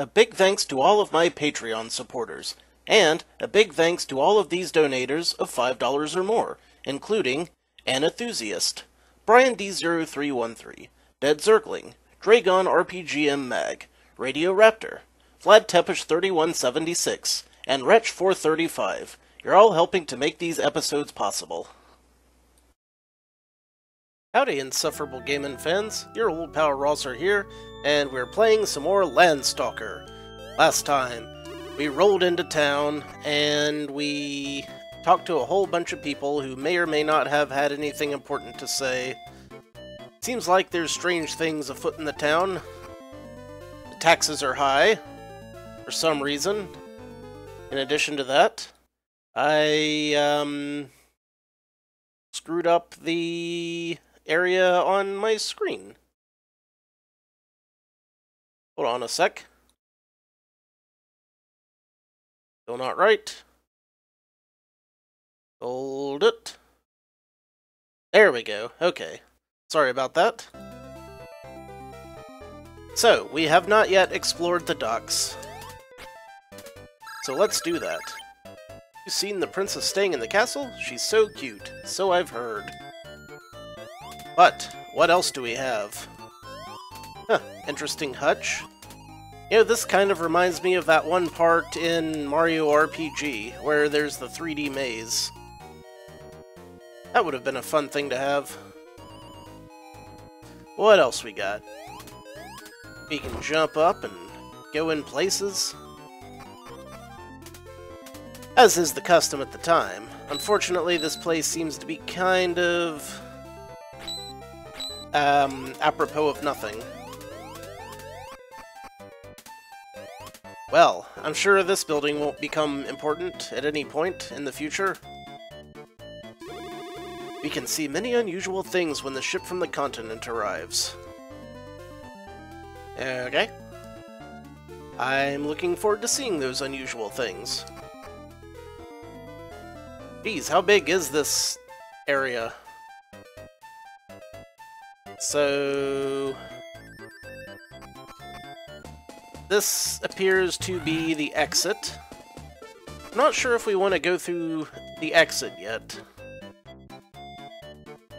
A big thanks to all of my Patreon supporters, and a big thanks to all of these donators of $5 or more, including An Enthusiast, Brian D0313, Dead Zergling, Dragon RPGM Mag, Radio Raptor, Vlad Tepish 3176, and Wretch 435. You're all helping to make these episodes possible. Howdy, Insufferable Gaming fans. Your old pal Rosser here, and we're playing some more Landstalker. Last time, we rolled into town, and we talked to a whole bunch of people who may or may not have had anything important to say. Seems like there's strange things afoot in the town. The taxes are high, for some reason. In addition to that, I, screwed up the area on my screen. Hold on a sec. Still not right. Hold it. There we go. Okay. Sorry about that. So, we have not yet explored the docks. So let's do that. You seen the princess staying in the castle? She's so cute. So I've heard. But, what else do we have? Huh, interesting hutch. You know, this kind of reminds me of that one part in Mario RPG, where there's the 3D maze. That would have been a fun thing to have. What else we got? We can jump up and go in places. As is the custom at the time. Unfortunately, this place seems to be kind of apropos of nothing. Well, I'm sure this building won't become important at any point in the future. We can see many unusual things when the ship from the continent arrives. Okay. I'm looking forward to seeing those unusual things. Geez, how big is this area? So, this appears to be the exit. I'm not sure if we want to go through the exit yet.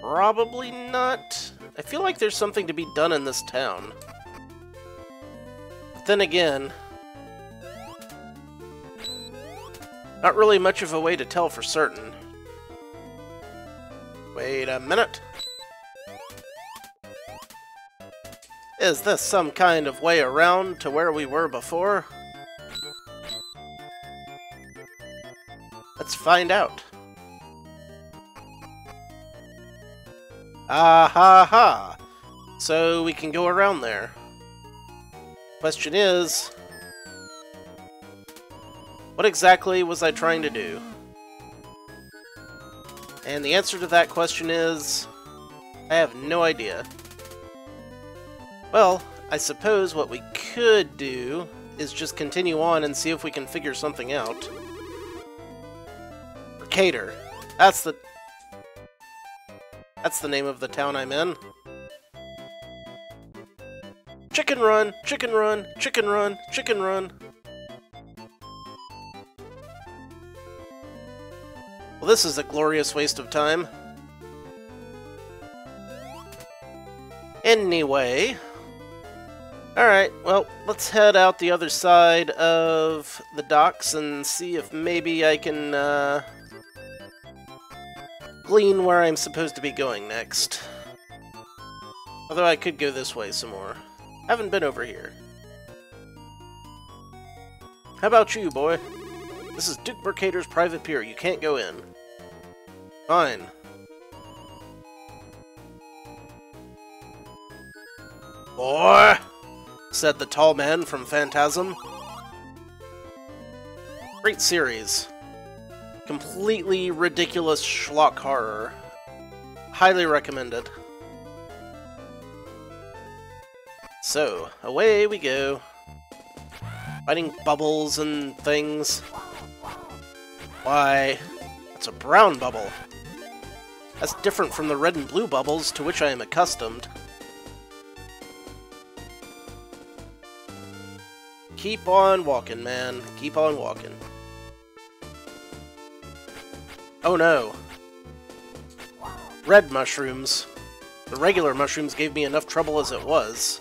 Probably not. I feel like there's something to be done in this town. But then again, not really much of a way to tell for certain. Wait a minute. Is this some kind of way around to where we were before? Let's find out. Ah ha ha! So we can go around there. Question is, what exactly was I trying to do? And the answer to that question is, I have no idea. Well, I suppose what we could do is just continue on and see if we can figure something out. Mercator. That's the name of the town I'm in. Chicken run! Chicken run! Chicken run! Chicken run! Well, this is a glorious waste of time. Anyway... Alright, well, let's head out the other side of the docks and see if maybe I can, glean where I'm supposed to be going next. Although I could go this way some more. Haven't been over here. How about you, boy? This is Duke Mercator's private pier. You can't go in. Fine. Boy! Said the tall man from Phantasm. Great series. Completely ridiculous schlock horror. Highly recommended. So, away we go. Fighting bubbles and things. Why, it's a brown bubble. That's different from the red and blue bubbles to which I am accustomed. keep on walking, man. Keep on walking. Oh no. Red mushrooms. The regular mushrooms gave me enough trouble as it was.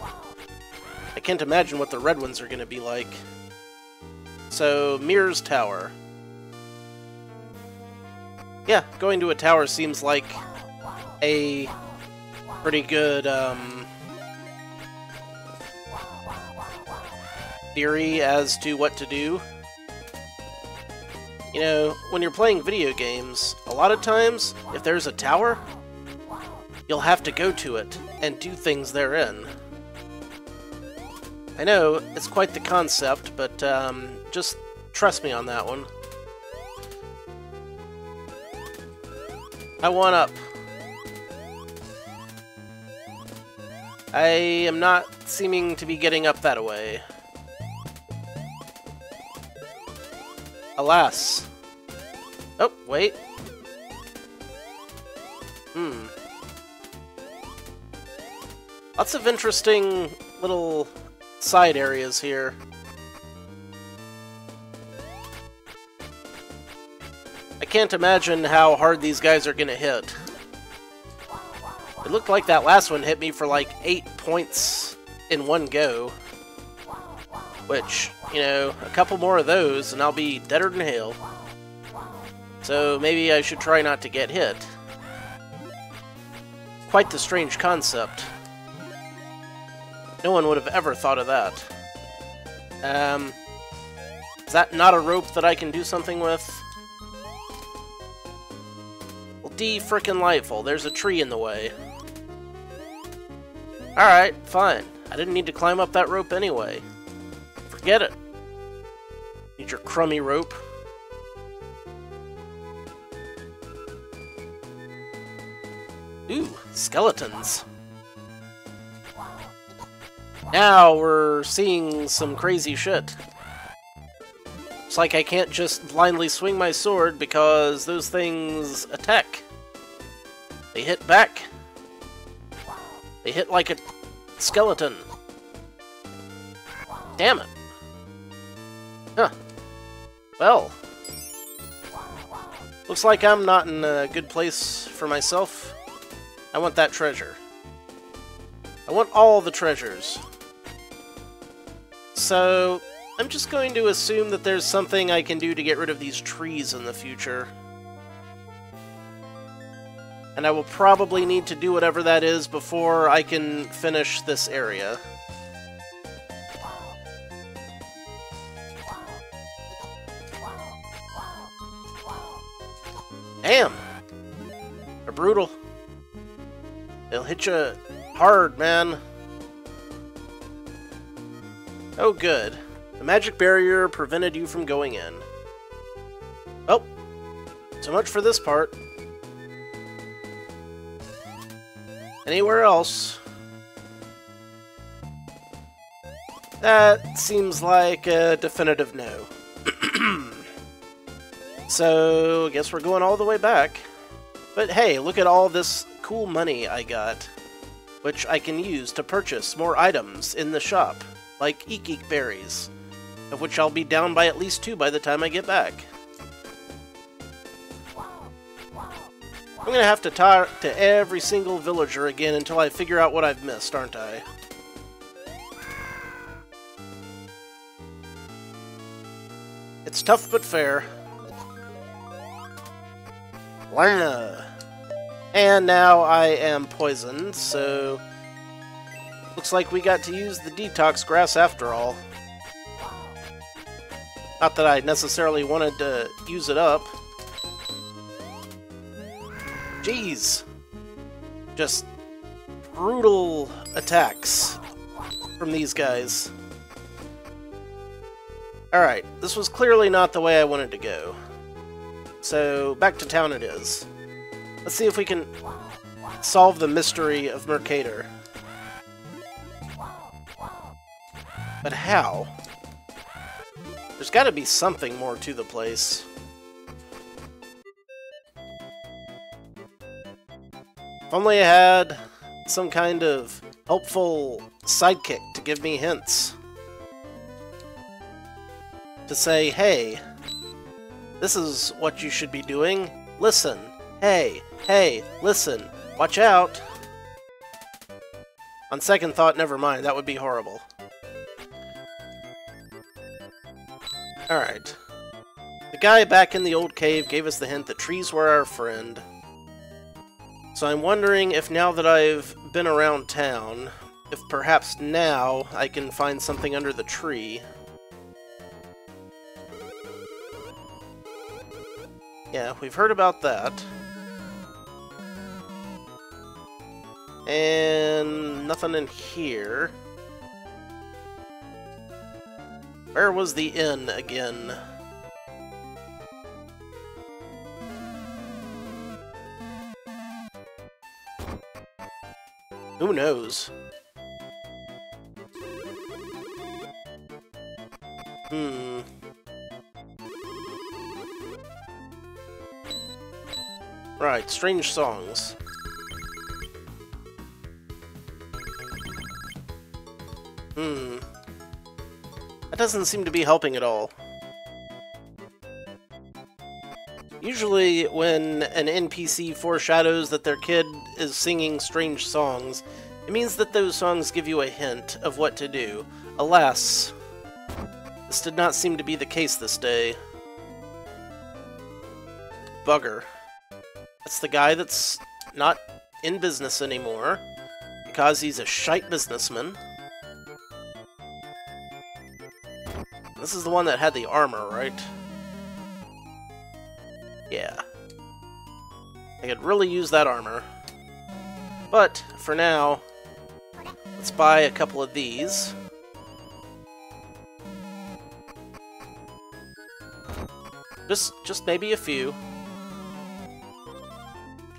I can't imagine what the red ones are going to be like. So, Mirror's Tower. Yeah, going to a tower seems like a pretty good, theory as to what to do. You know, when you're playing video games, a lot of times, if there's a tower, you'll have to go to it and do things therein. I know, it's quite the concept, but just trust me on that one. I want up. I am not seeming to be getting up that way. Alas. Oh, wait. Lots of interesting little side areas here. I can't imagine how hard these guys are gonna hit. It looked like that last one hit me for like 8 points in one go. Which, you know, a couple more of those and I'll be deader than hell. So maybe I should try not to get hit. Quite the strange concept. No one would have ever thought of that. Is that not a rope that I can do something with? Well, D-frickin-lightful, there's a tree in the way. Alright, fine. I didn't need to climb up that rope anyway. Forget it. Need your crummy rope. Ooh, skeletons. Now we're seeing some crazy shit. It's like I can't just blindly swing my sword because those things attack. They hit back. They hit like a skeleton. Damn it. Huh. Well. Looks like I'm not in a good place for myself. I want that treasure. I want all the treasures. So, I'm just going to assume that there's something I can do to get rid of these trees in the future. And I will probably need to do whatever that is before I can finish this area. Damn! They're brutal. They'll hit you hard, man. Oh, good. The magic barrier prevented you from going in. Oh, so much for this part. Anywhere else? That seems like a definitive no. So, I guess we're going all the way back. But hey, look at all this cool money I got, which I can use to purchase more items in the shop, like Eek berries, of which I'll be down by at least 2 by the time I get back. I'm gonna have to talk to every single villager again until I figure out what I've missed, aren't I? It's tough but fair. Lana. And now I am poisoned, so looks like we got to use the detox grass after all. Not that I necessarily wanted to use it up. Jeez. Just brutal attacks from these guys. Alright, this was clearly not the way I wanted to go. So, back to town it is. Let's see if we can solve the mystery of Mercator. But how? There's gotta be something more to the place. If only I had some kind of helpful sidekick to give me hints. to say, hey, this is what you should be doing. Listen. Hey, hey, listen. Watch out. On second thought, never mind. That would be horrible. Alright. The guy back in the old cave gave us the hint that trees were our friend. So I'm wondering if now that I've been around town, if perhaps now I can find something under the tree. Yeah, we've heard about that. And nothing in here. Where was the inn again? Who knows? Right, strange songs. That doesn't seem to be helping at all. Usually, when an NPC foreshadows that their kid is singing strange songs, it means that those songs give you a hint of what to do. Alas, this did not seem to be the case this day. Bugger. That's the guy that's not in business anymore, because he's a shite businessman. This is the one that had the armor, right? Yeah. I could really use that armor. But, for now, let's buy a couple of these. Just maybe a few.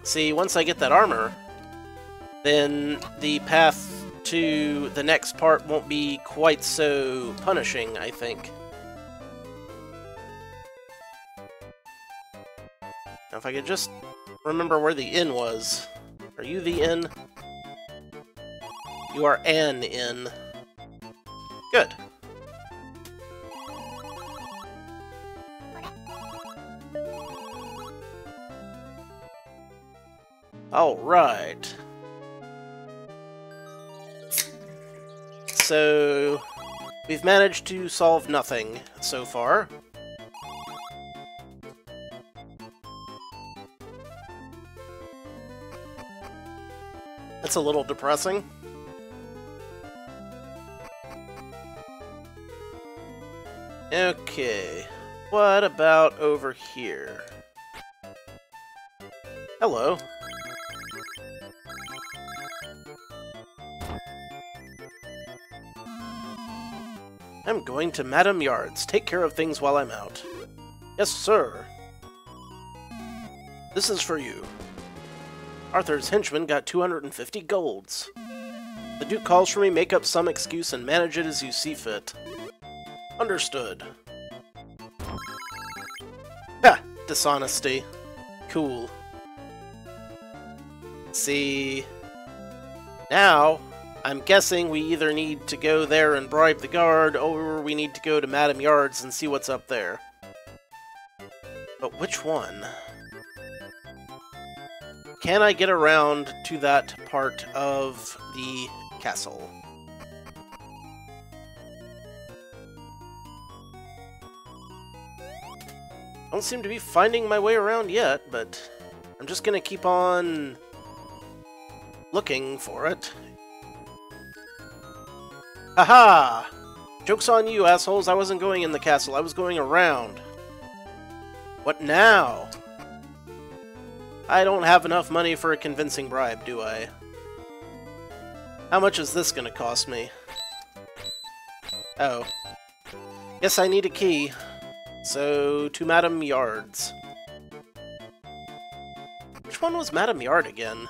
See, once I get that armor, then the path to the next part won't be quite so punishing, I think. Now, if I could just remember where the inn was. Are you the inn? You are an inn. Good. Alright. So, we've managed to solve nothing so far. That's a little depressing. Okay, what about over here? Hello. I'm going to Madame Yard's. Take care of things while I'm out. Yes, sir. This is for you. Arthur's henchman got 250 golds. The Duke calls for me, make up some excuse, and manage it as you see fit. Understood. Ha! Dishonesty. Cool. See... Now, I'm guessing we either need to go there and bribe the guard, or we need to go to Madame Yard's and see what's up there. But which one? Can I get around to that part of the castle? Don't seem to be finding my way around yet, but I'm just gonna keep on looking for it. Haha! Joke's on you, assholes. I wasn't going in the castle. I was going around. What now? I don't have enough money for a convincing bribe, do I? How much is this gonna cost me? Oh. Guess I need a key. So, to Madame Yard's. Which one was Madame Yard again?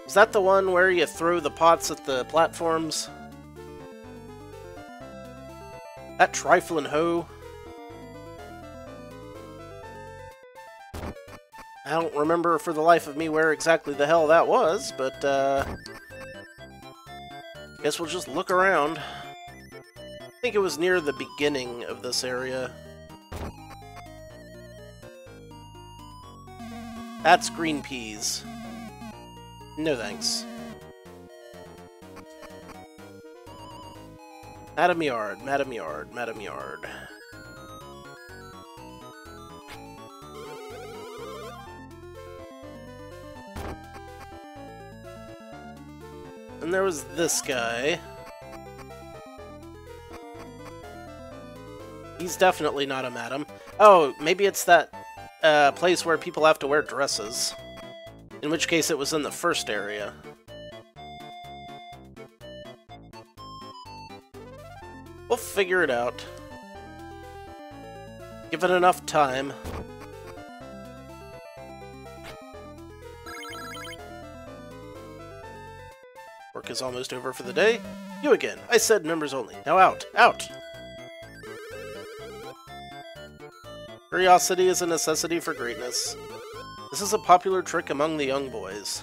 Is that the one where you throw the pots at the platforms? That trifling hoe? I don't remember for the life of me where exactly the hell that was, but, guess we'll just look around. think it was near the beginning of this area. That's green peas. No thanks. Madam Yard, Madam Yard, Madam Yard. And there was this guy. He's definitely not a madam. Oh, maybe it's that place where people have to wear dresses. In which case it was in the first area. We'll figure it out. Give it enough time. Work is almost over for the day. You again. I said members only. Now out. Out! Curiosity is a necessity for greatness. This is a popular trick among the young boys.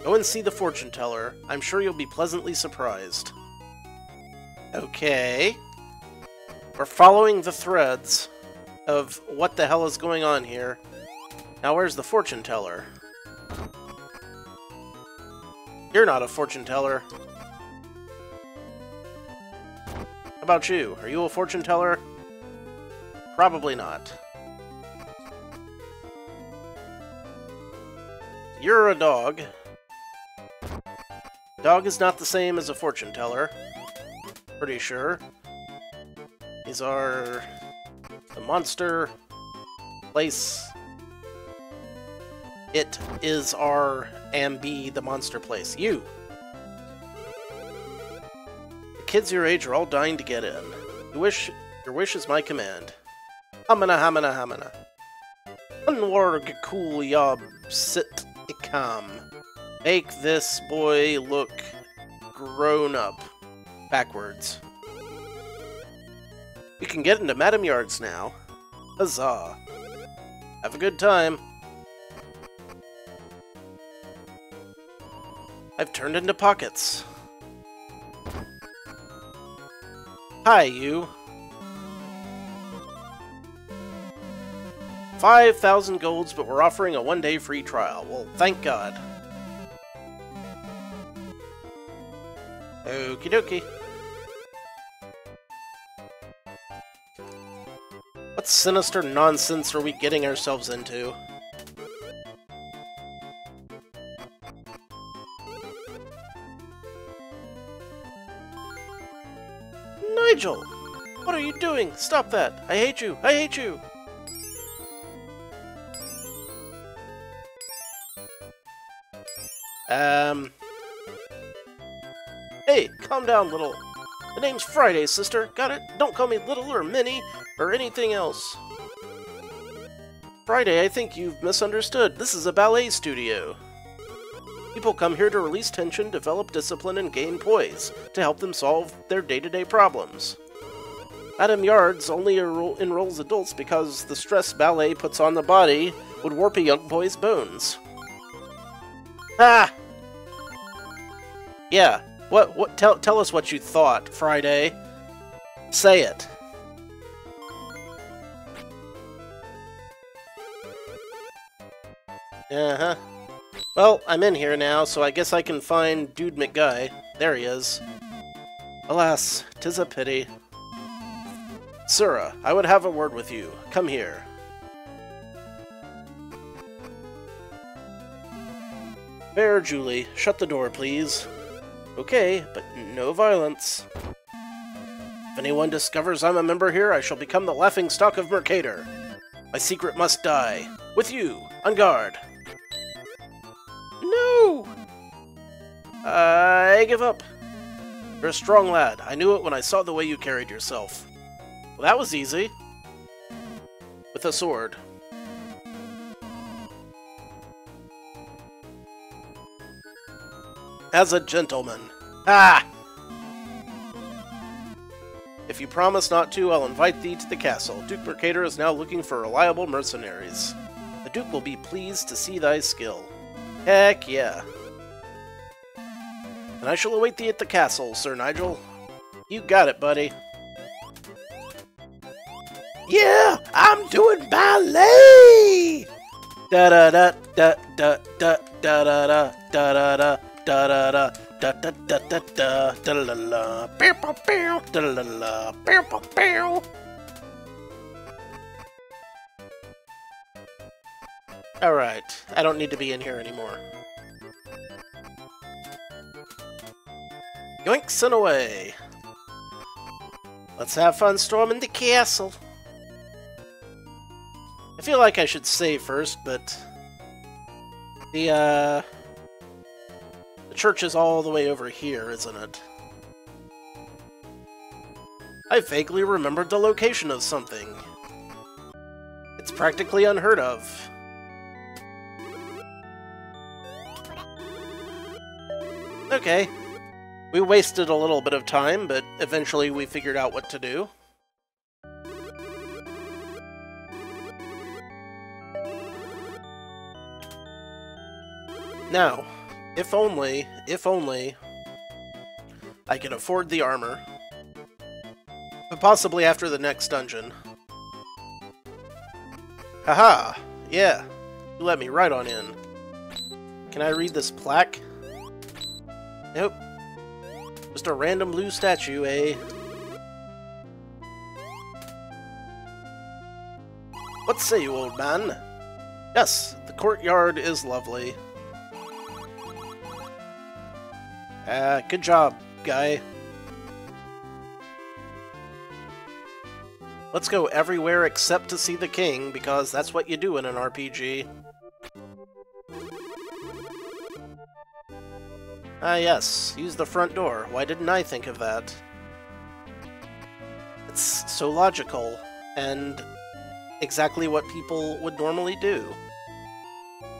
Go and see the fortune teller. I'm sure you'll be pleasantly surprised. Okay. We're following the threads of what the hell is going on here. Now where's the fortune teller? You're not a fortune teller. How about you? Are you a fortune teller? Probably not. You're a dog. Dog is not the same as a fortune teller. Pretty sure. These are the monster place. It is our Ambi, the monster place. You! The kids your age are all dying to get in. Your wish is my command. Hamana hamana hamana. Unwarg cool yob sit ikam. Make this boy look grown up. Backwards. We can get into Madam Yards now. Huzzah. Have a good time. I've turned into pockets. Hi, you. 5,000 golds, but we're offering a one-day free trial. Well, thank God. Okie dokie. What sinister nonsense are we getting ourselves into? Nigel! What are you doing? Stop that! I hate you! I hate you! Hey, calm down, little. The name's Friday, sister. Got it? Don't call me little or mini or anything else. Friday, I think you've misunderstood. This is a ballet studio. People come here to release tension, develop discipline, and gain poise to help them solve their day-to-day problems. Madam Yards only enrolls adults because the stress ballet puts on the body would warp a young boy's bones. Ah! Yeah. Tell us what you thought, Friday. Say it. Uh-huh. Well, I'm in here now, so I guess I can find Dude McGuy. There he is. Alas, 'tis a pity. Sura, I would have a word with you. Come here. Fair Julie, shut the door, please. Okay, but no violence. If anyone discovers I'm a member here, I shall become the laughingstock of Mercator. My secret must die. With you, on guard. No! I give up. You're a strong lad. I knew it when I saw the way you carried yourself. Well, that was easy. With a sword. As a gentleman. Ah! If you promise not to, I'll invite thee to the castle. Duke Mercator is now looking for reliable mercenaries. The Duke will be pleased to see thy skill. Heck yeah. And I shall await thee at the castle, Sir Nigel. You got it, buddy. Yeah, I'm doing ballet! Da da da da da da da da da da da da da da da da da da da la la pew pew pew da la la pew pew pew. Alright, I don't need to be in here anymore. Yoinks and away! Let's have fun storming the castle! I feel like I should save first, but the church is all the way over here, isn't it? I vaguely remembered the location of something. It's practically unheard of. Okay. We wasted a little bit of time, but eventually we figured out what to do. Now, if only I can afford the armor. But possibly after the next dungeon. Haha! Yeah, you let me right on in. Can I read this plaque? Nope. Just a random blue statue, eh? What say you, old man? Yes, the courtyard is lovely. Good job, guy. Let's go everywhere except to see the king, because that's what you do in an RPG. Ah yes, use the front door. Why didn't I think of that? It's so logical, and exactly what people would normally do.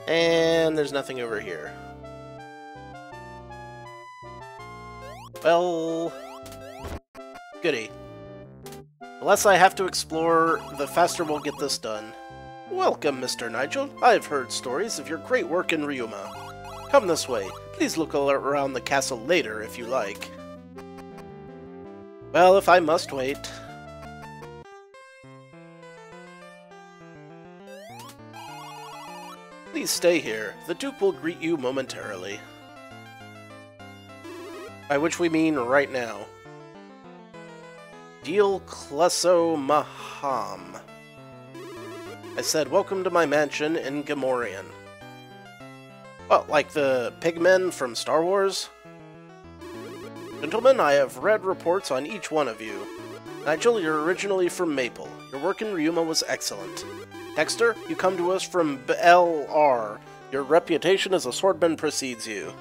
And there's nothing over here. Well, goody. The less I have to explore, the faster we'll get this done. Welcome, Mr. Nigel. I've heard stories of your great work in Ryuma. Come this way. Please look around the castle later, if you like. Well, if I must wait. Please stay here. The Duke will greet you momentarily. By which we mean right now. Deal Klesso Maham. I said, welcome to my mansion in Gamorrean. What, like the pigmen from Star Wars? Gentlemen, I have read reports on each one of you. Nigel, you're originally from Maple. Your work in Ryuma was excellent. Dexter, you come to us from BLR. Your reputation as a swordman precedes you.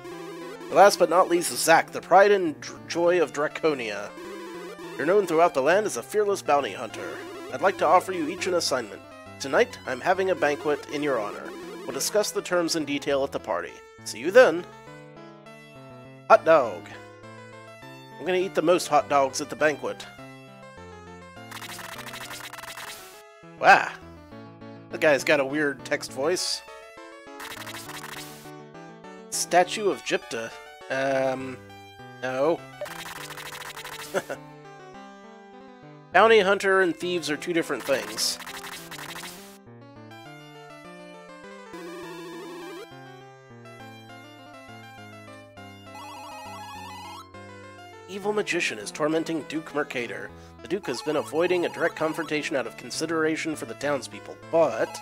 Last but not least, Zack, the pride and joy of Draconia. You're known throughout the land as a fearless bounty hunter. I'd like to offer you each an assignment. Tonight, I'm having a banquet in your honor. We'll discuss the terms in detail at the party. See you then. Hot dog. I'm gonna eat the most hot dogs at the banquet. Wow. The guy's got a weird text voice. Statue of Gypta. No. Bounty hunter and thieves are two different things. Evil magician is tormenting Duke Mercator. The Duke has been avoiding a direct confrontation out of consideration for the townspeople, but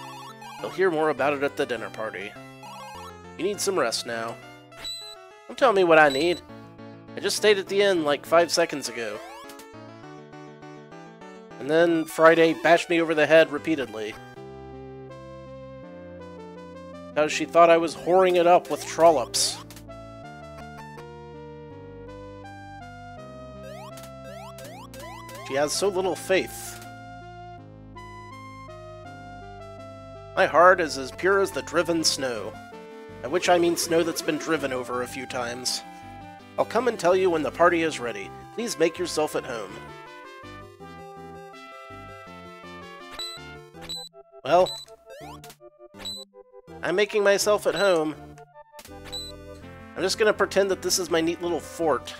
you'll hear more about it at the dinner party. You need some rest now. Don't tell me what I need. I just stayed at the inn like 5 seconds ago. And then Friday bashed me over the head repeatedly. Because she thought I was whoring it up with trollops. She has so little faith. My heart is as pure as the driven snow. By which I mean snow that's been driven over a few times. I'll come and tell you when the party is ready. Please make yourself at home. Well, I'm making myself at home. I'm just gonna pretend that this is my neat little fort.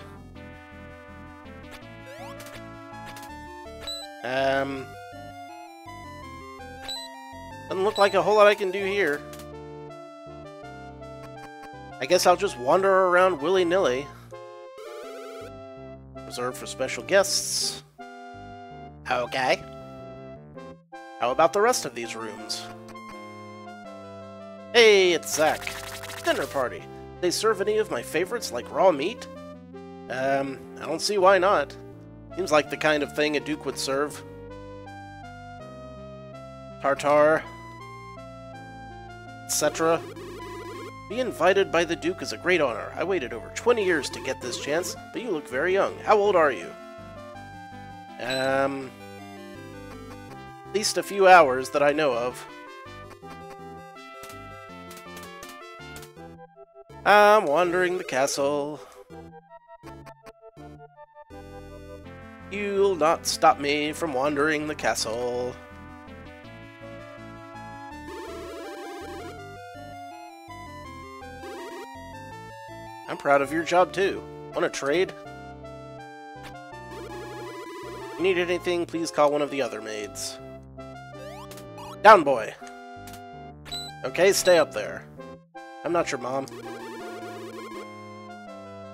Doesn't look like a whole lot I can do here. I guess I'll just wander around willy-nilly. Reserved for special guests. Okay. How about the rest of these rooms? Hey, it's Zach. Dinner party. They serve any of my favorites like raw meat? I don't see why not. Seems like the kind of thing a duke would serve. Tartar, etc. Being invited by the duke is a great honor. I waited over 20 years to get this chance, but you look very young. How old are you? At least a few hours that I know of. I'm wandering the castle. You'll not stop me from wandering the castle. I'm proud of your job too. Want to trade? If you need anything, please call one of the other maids. Down, boy! Okay, stay up there. I'm not your mom.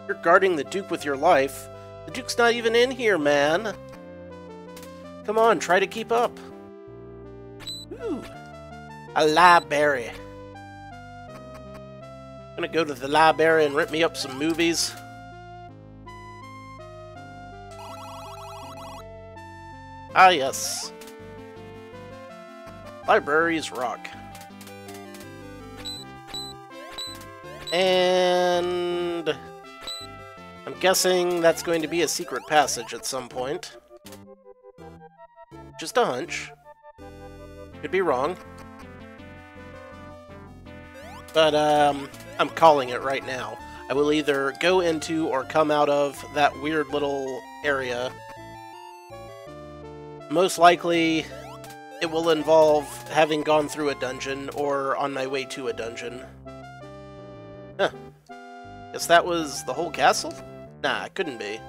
You're guarding the Duke with your life. The Duke's not even in here, man! Come on, try to keep up. Ooh, a library. I'm gonna go to the library and rip me up some movies. Ah, yes. Libraries rock. And I'm guessing that's going to be a secret passage at some point. Just a hunch. Could be wrong. But, I'm calling it right now. I will either go into or come out of that weird little area. Most likely, it will involve having gone through a dungeon or on my way to a dungeon. Huh. Guess that was the whole castle? Nah, it couldn't be.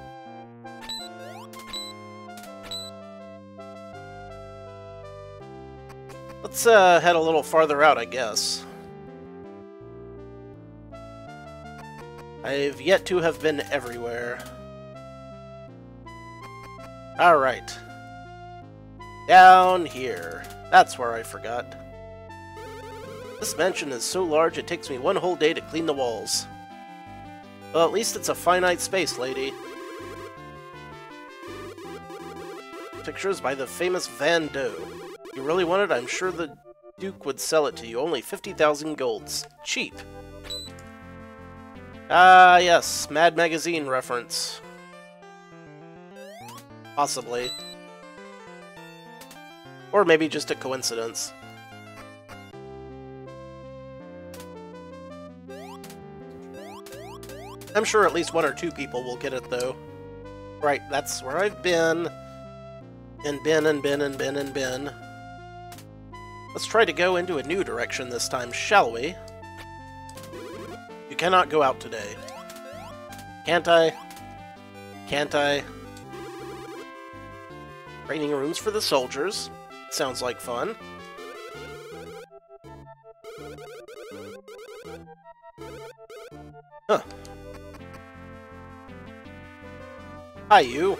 Let's head a little farther out, I guess. I've yet to have been everywhere. Alright. Down here. That's where I forgot. This mansion is so large it takes me one whole day to clean the walls. Well, at least it's a finite space, lady. Pictures by the famous Van Doe. You really want it? I'm sure the Duke would sell it to you. Only 50,000 golds. Cheap. Ah, yes. Mad Magazine reference. Possibly. Or maybe just a coincidence. I'm sure at least one or two people will get it, though. Right, that's where I've been. And been, and been, and been, and been. Let's try to go into a new direction this time, shall we? You cannot go out today. Can't I? Can't I? Training rooms for the soldiers. Sounds like fun. Huh. Hi, you.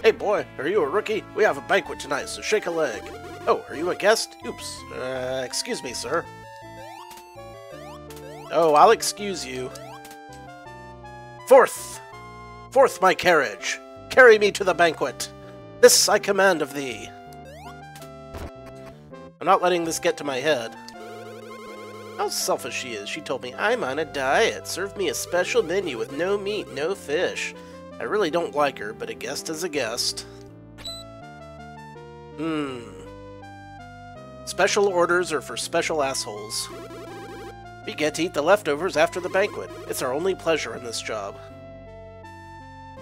Hey, boy, are you a rookie? We have a banquet tonight, so shake a leg. Oh, are you a guest? Oops. Excuse me, sir. Oh, I'll excuse you. Forth! Forth, my carriage! Carry me to the banquet! This I command of thee! I'm not letting this get to my head. How selfish she is. She told me, I'm on a diet. Serve me a special menu with no meat, no fish. I really don't like her, but a guest is a guest. Special orders are for special assholes. We get to eat the leftovers after the banquet. It's our only pleasure in this job.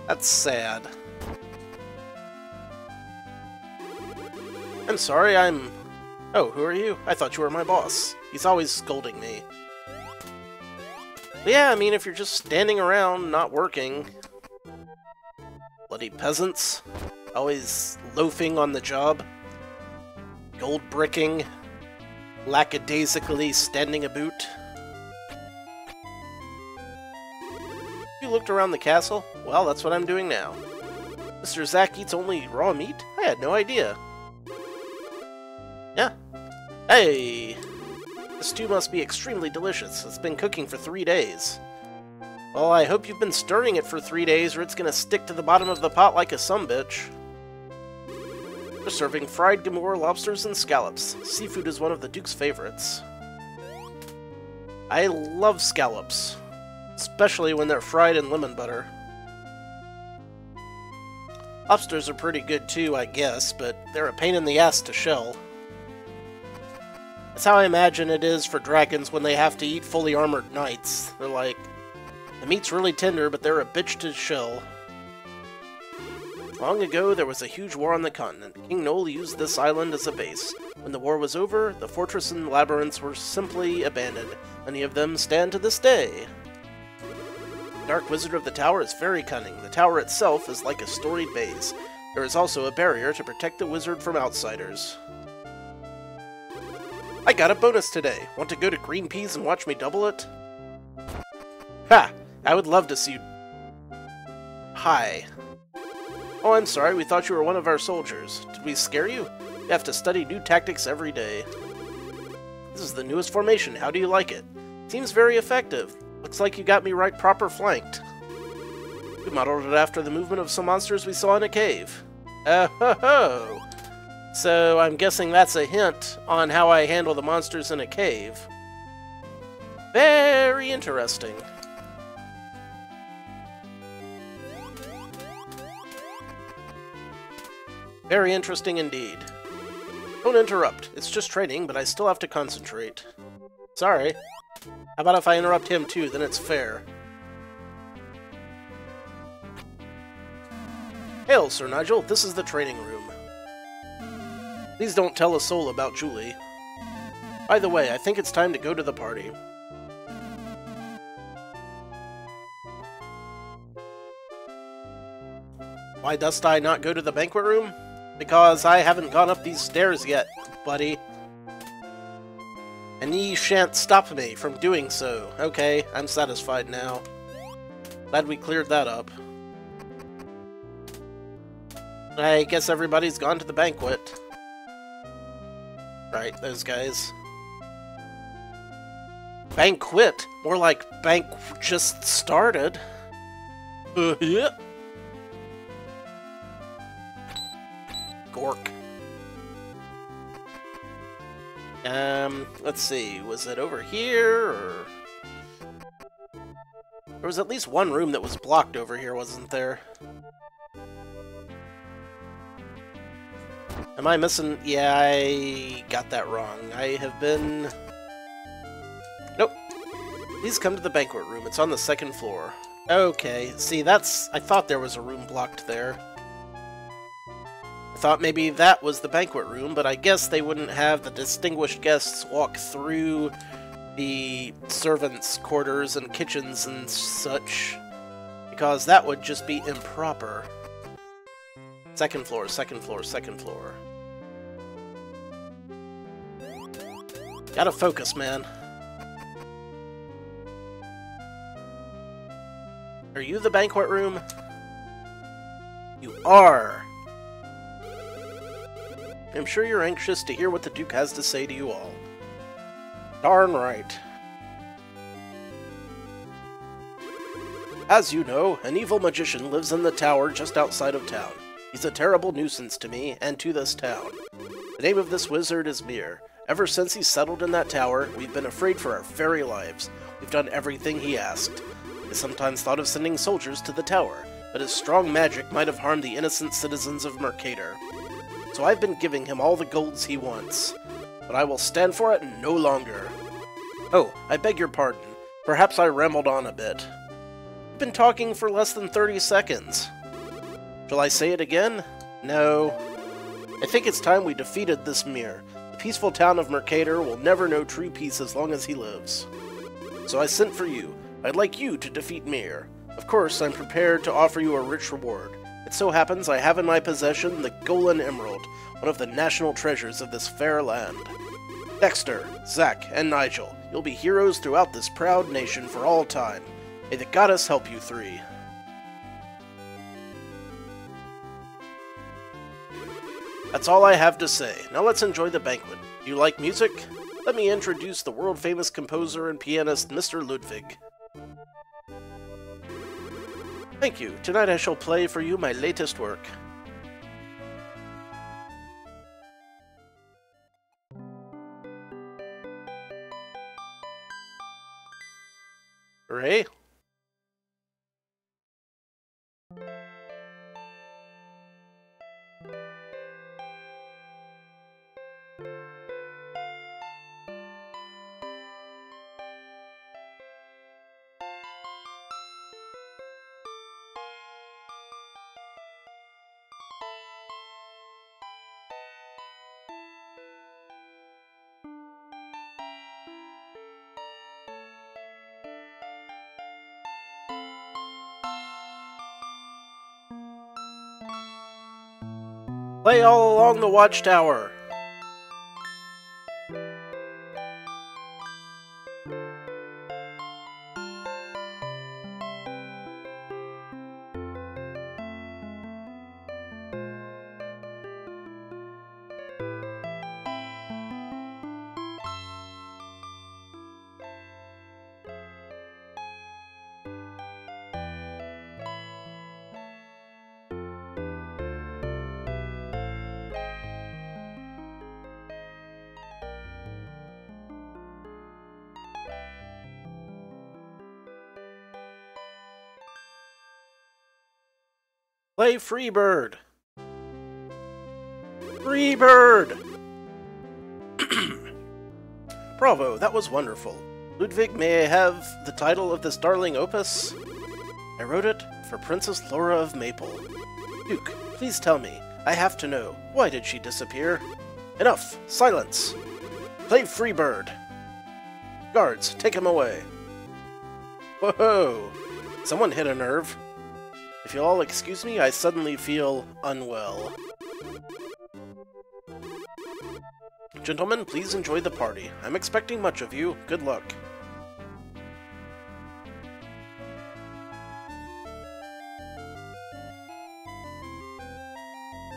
That's sad. I'm sorry, Oh, who are you? I thought you were my boss. He's always scolding me. But yeah, I mean, if you're just standing around, not working... Bloody peasants. Always loafing on the job. Gold bricking. lackadaisically standing about. You looked around the castle? Well, that's what I'm doing now. Mr. Zack eats only raw meat? I had no idea. Yeah. Hey! The stew must be extremely delicious. It's been cooking for 3 days. Well, I hope you've been stirring it for 3 days, or it's gonna stick to the bottom of the pot like a sumbitch. They're serving fried Gamor lobsters and scallops. Seafood is one of the Duke's favorites. I love scallops, especially when they're fried in lemon butter. Lobsters are pretty good too, I guess, but they're a pain in the ass to shell. That's how I imagine it is for dragons when they have to eat fully armored knights. They're like, the meat's really tender, but they're a bitch to shell. Long ago, there was a huge war on the continent. King Noel used this island as a base. When the war was over, the fortress and labyrinths were simply abandoned. Many of them stand to this day. The Dark Wizard of the Tower is very cunning. The tower itself is like a storied base. There is also a barrier to protect the wizard from outsiders. I got a bonus today. Want to go to Green Peas and watch me double it? Ha! I would love to see you. Hi. Oh, I'm sorry, we thought you were one of our soldiers. Did we scare you? You have to study new tactics every day. This is the newest formation. How do you like it? Seems very effective. Looks like you got me right proper flanked. We modeled it after the movement of some monsters we saw in a cave. Oh ho ho! So I'm guessing that's a hint on how I handle the monsters in a cave. Very interesting. Very interesting indeed. Don't interrupt. It's just training, but I still have to concentrate. Sorry. How about if I interrupt him too, then it's fair. Hail, Sir Nigel. This is the training room. Please don't tell a soul about Julie. By the way, I think it's time to go to the party. Why dost I not go to the banquet room? Because I haven't gone up these stairs yet, buddy. And ye shan't stop me from doing so. Okay, I'm satisfied now. Glad we cleared that up. I guess everybody's gone to the banquet. Right, those guys. Banquet? More like bank just started. Yeah. Gork. Let's see, was it over here, or... There was at least one room that was blocked over here, wasn't there? Am I missing? Yeah, I got that wrong. I have been... Nope. Please come to the banquet room. It's on the 2nd floor. Okay, see, that's... I thought there was a room blocked there. I thought maybe that was the banquet room, but I guess they wouldn't have the distinguished guests walk through the servants' quarters and kitchens and such, because that would just be improper. 2nd floor, 2nd floor, 2nd floor. Gotta focus, man. Are you the banquet room? You are! I'm sure you're anxious to hear what the Duke has to say to you all. Darn right. As you know, an evil magician lives in the tower just outside of town. He's a terrible nuisance to me and to this town. The name of this wizard is Mir. Ever since he settled in that tower, we've been afraid for our very lives. We've done everything he asked. I sometimes thought of sending soldiers to the tower, but his strong magic might have harmed the innocent citizens of Mercator. So I've been giving him all the golds he wants. But I will stand for it no longer. Oh, I beg your pardon. Perhaps I rambled on a bit. I've been talking for less than 30 seconds. Shall I say it again? No. I think it's time we defeated this Mir. The peaceful town of Mercator will never know true peace as long as he lives. So I sent for you. I'd like you to defeat Mir. Of course, I'm prepared to offer you a rich reward. It so happens I have in my possession the Golden Emerald, one of the national treasures of this fair land. Dexter, Zack, and Nigel, you'll be heroes throughout this proud nation for all time. May the goddess help you three. That's all I have to say. Now let's enjoy the banquet. Do you like music? Let me introduce the world-famous composer and pianist, Mr. Ludwig. Thank you. Tonight I shall play for you my latest work. Hooray! Play all along the watchtower. Play Freebird! Freebird! Bravo, that was wonderful. Ludwig, may I have the title of this darling opus? I wrote it for Princess Laura of Maple. Duke, please tell me. I have to know. Why did she disappear? Enough! Silence! Play Freebird! Guards, take him away. Whoa! Someone hit a nerve. If you'll all excuse me, I suddenly feel unwell. Gentlemen, please enjoy the party. I'm expecting much of you. Good luck.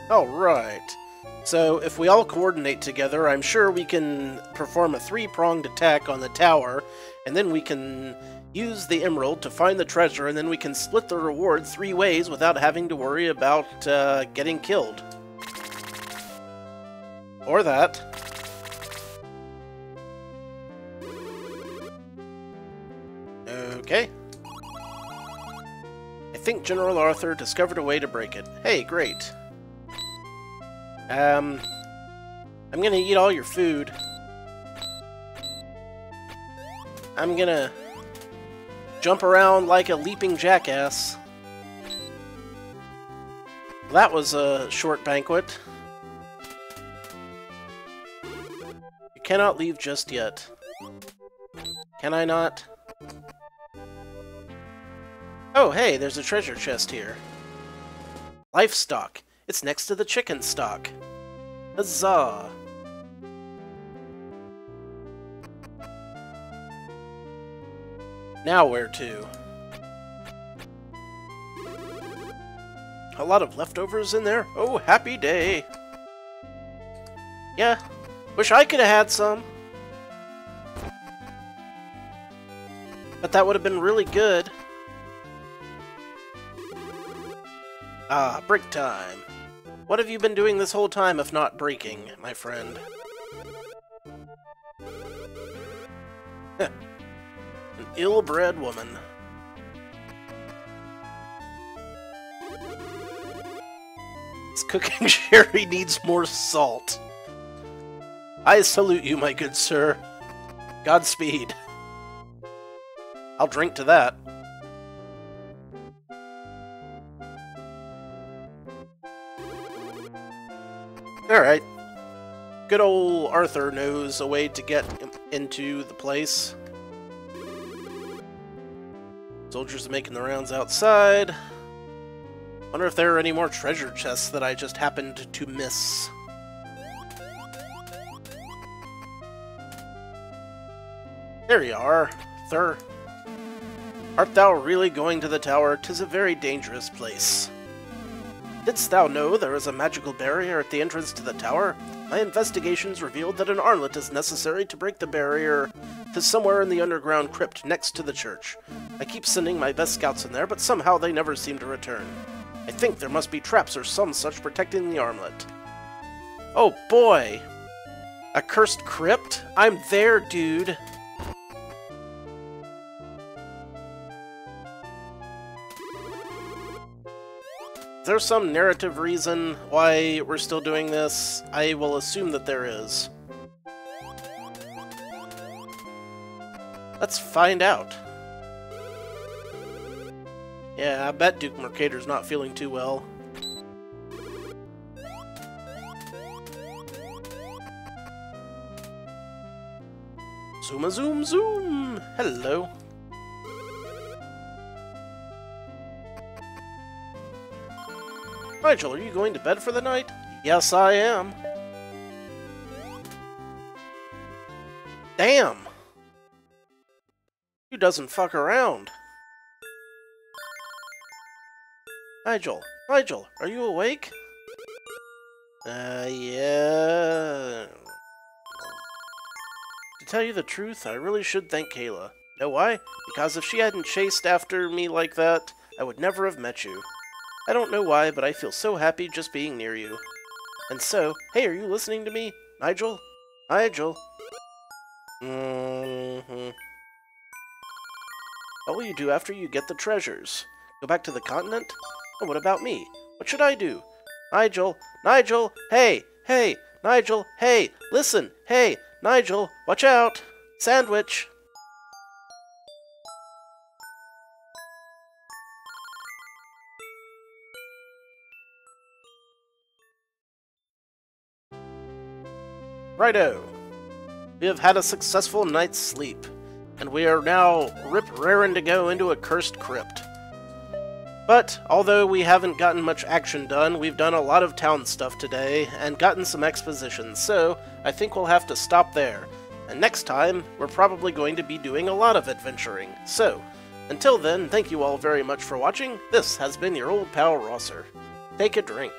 Alright. So, if we all coordinate together, I'm sure we can perform a three-pronged attack on the tower, and then we can use the emerald to find the treasure, and then we can split the reward 3 ways without having to worry about getting killed. Or that. Okay. I think General Arthur discovered a way to break it. Hey, great. I'm gonna eat all your food. I'm gonna jump around like a leaping jackass. That was a short banquet. You cannot leave just yet. Can I not? Oh, hey, there's a treasure chest here. Livestock. It's next to the chicken stock. Huzzah! Now where to? A lot of leftovers in there? Oh, happy day! Yeah, wish I could have had some. But that would have been really good. Ah, break time. What have you been doing this whole time if not breaking, my friend? An ill-bred woman. This cooking sherry needs more salt. I salute you, my good sir. Godspeed. I'll drink to that. Alright. Good old Arthur knows a way to get into the place. Soldiers are making the rounds outside. Wonder if there are any more treasure chests that I just happened to miss. There you are, Thur. Art thou really going to the tower? 'Tis a very dangerous place. Didst thou know there is a magical barrier at the entrance to the tower? My investigations revealed that an armlet is necessary to break the barrier to somewhere in the underground crypt next to the church. I keep sending my best scouts in there, but somehow they never seem to return. I think there must be traps or some such protecting the armlet. Oh boy! A cursed crypt? I'm there, dude! Is there some narrative reason why we're still doing this? I will assume that there is. Let's find out. Yeah, I bet Duke Mercator's not feeling too well. Zoom a zoom zoom! Hello. Nigel, are you going to bed for the night? Yes, I am. Damn! Who doesn't fuck around? Nigel, are you awake? Yeah. To tell you the truth, I really should thank Kayla. Know why? Because if she hadn't chased after me like that, I would never have met you. I don't know why, but I feel so happy just being near you. And so, hey, are you listening to me? Nigel? Nigel? What will you do after you get the treasures? Go back to the continent? And what about me? What should I do? Nigel! Nigel! Hey! Hey! Nigel! Hey! Listen! Hey! Nigel! Watch out! Sandwich! Righto! We have had a successful night's sleep, and we are now rip-raring to go into a cursed crypt. But, although we haven't gotten much action done, we've done a lot of town stuff today, and gotten some exposition, so I think we'll have to stop there. And next time, we're probably going to be doing a lot of adventuring. So, until then, thank you all very much for watching. This has been your old pal Rosser. Take a drink.